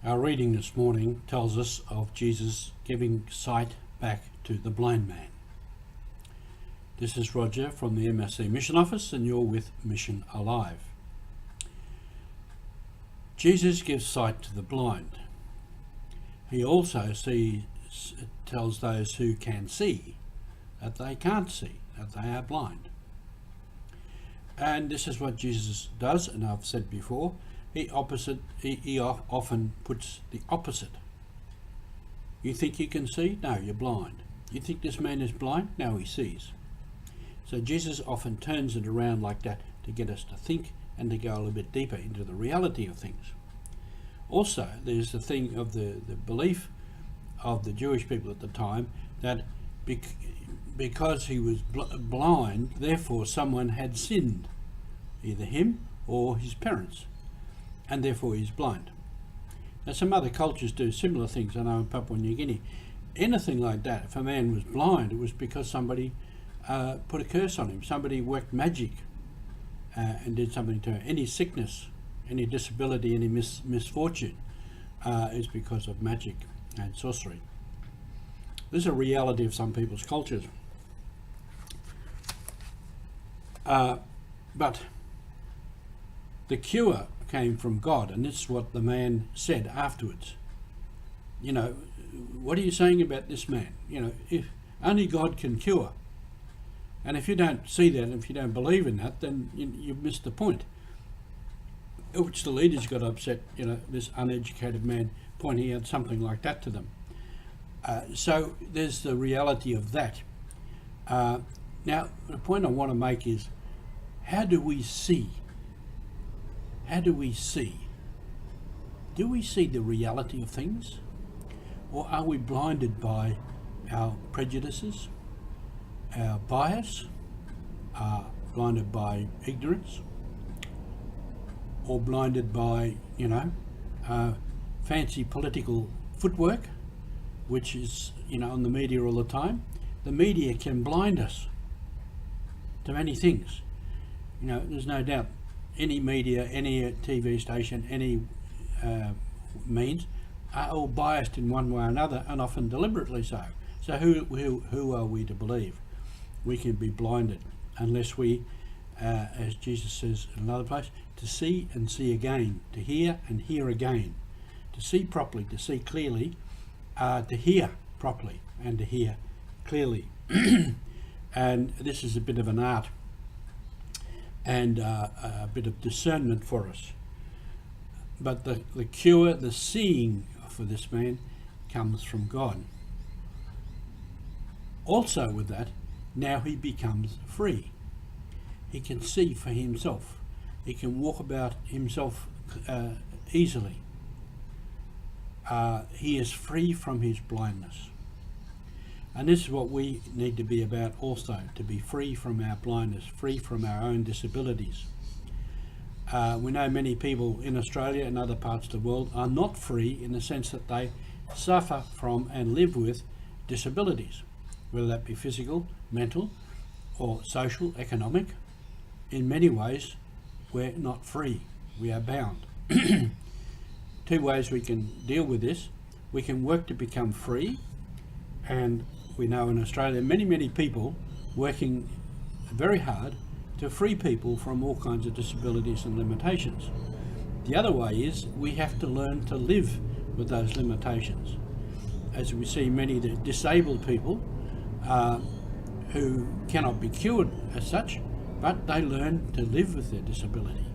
Our reading this morning tells us of Jesus giving sight back to the blind man. This is Roger from the MSC Mission Office, and you're with Mission Alive. Jesus gives sight to the blind. He also tells those who can see that they can't see, that they are blind. And this is what Jesus does, and I've said before, he often puts the opposite. You think you can see? No, you're blind. You think this man is blind? No, he sees. So Jesus often turns it around like that to get us to think and to go a little bit deeper into the reality of things. Also, there's the thing of the belief of the Jewish people at the time that because he was blind, therefore someone had sinned, either him or his parents, and therefore he's blind. Now, some other cultures do similar things. I know in Papua New Guinea, anything like that, if a man was blind, it was because somebody put a curse on him. Somebody worked magic and did something to him. Any sickness, any disability, any misfortune is because of magic and sorcery. This is a reality of some people's cultures. But the cure came from God, and this is what the man said afterwards. You know, what are you saying about this man? You know, if only God can cure. And if you don't see that, if you don't believe in that, then you've missed the point. Which the leaders got upset, you know, this uneducated man pointing out something like that to them. So there's the reality of that. Now, the point I want to make is, how do we see? How do we see? Do we see the reality of things? Or are we blinded by our prejudices, our bias, blinded by ignorance, or blinded by, fancy political footwork, which is, on the media all the time? The media can blind us to many things. There's no doubt any media, any TV station, any means are all biased in one way or another, and often deliberately so. So who are we to believe? We can be blinded unless we, as Jesus says in another place, to see and see again, to hear and hear again, to see properly, to see clearly, to hear properly and to hear clearly. And this is a bit of an art and a bit of discernment for us. But the cure, the seeing for this man comes from God. Also with that, now he becomes free. He can see for himself. He can walk about himself easily. He is free from his blindness. And this is what we need to be about also, to be free from our blindness, free from our own disabilities. We know many people in Australia and other parts of the world are not free in the sense that they suffer from and live with disabilities, whether that be physical, mental, or social, economic. In many ways, we're not free. We are bound. Two ways we can deal with this. We can work to become free, and we know in Australia many people working very hard to free people from all kinds of disabilities and limitations. The other way is we have to learn to live with those limitations. As we see many disabled people who cannot be cured as such, but they learn to live with their disability.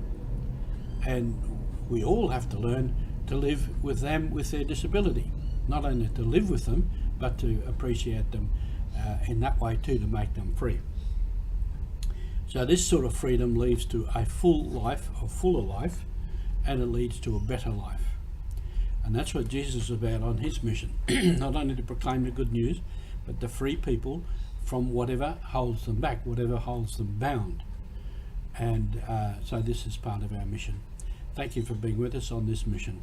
And we all have to learn to live with them with their disability. Not only to live with them, but to appreciate them in that way too, to make them free. So this sort of freedom leads to a full life, a fuller life, and it leads to a better life. And that's what Jesus is about on his mission. Not only to proclaim the good news, but to free people from whatever holds them back, whatever holds them bound. And so this is part of our mission. Thank you for being with us on this mission.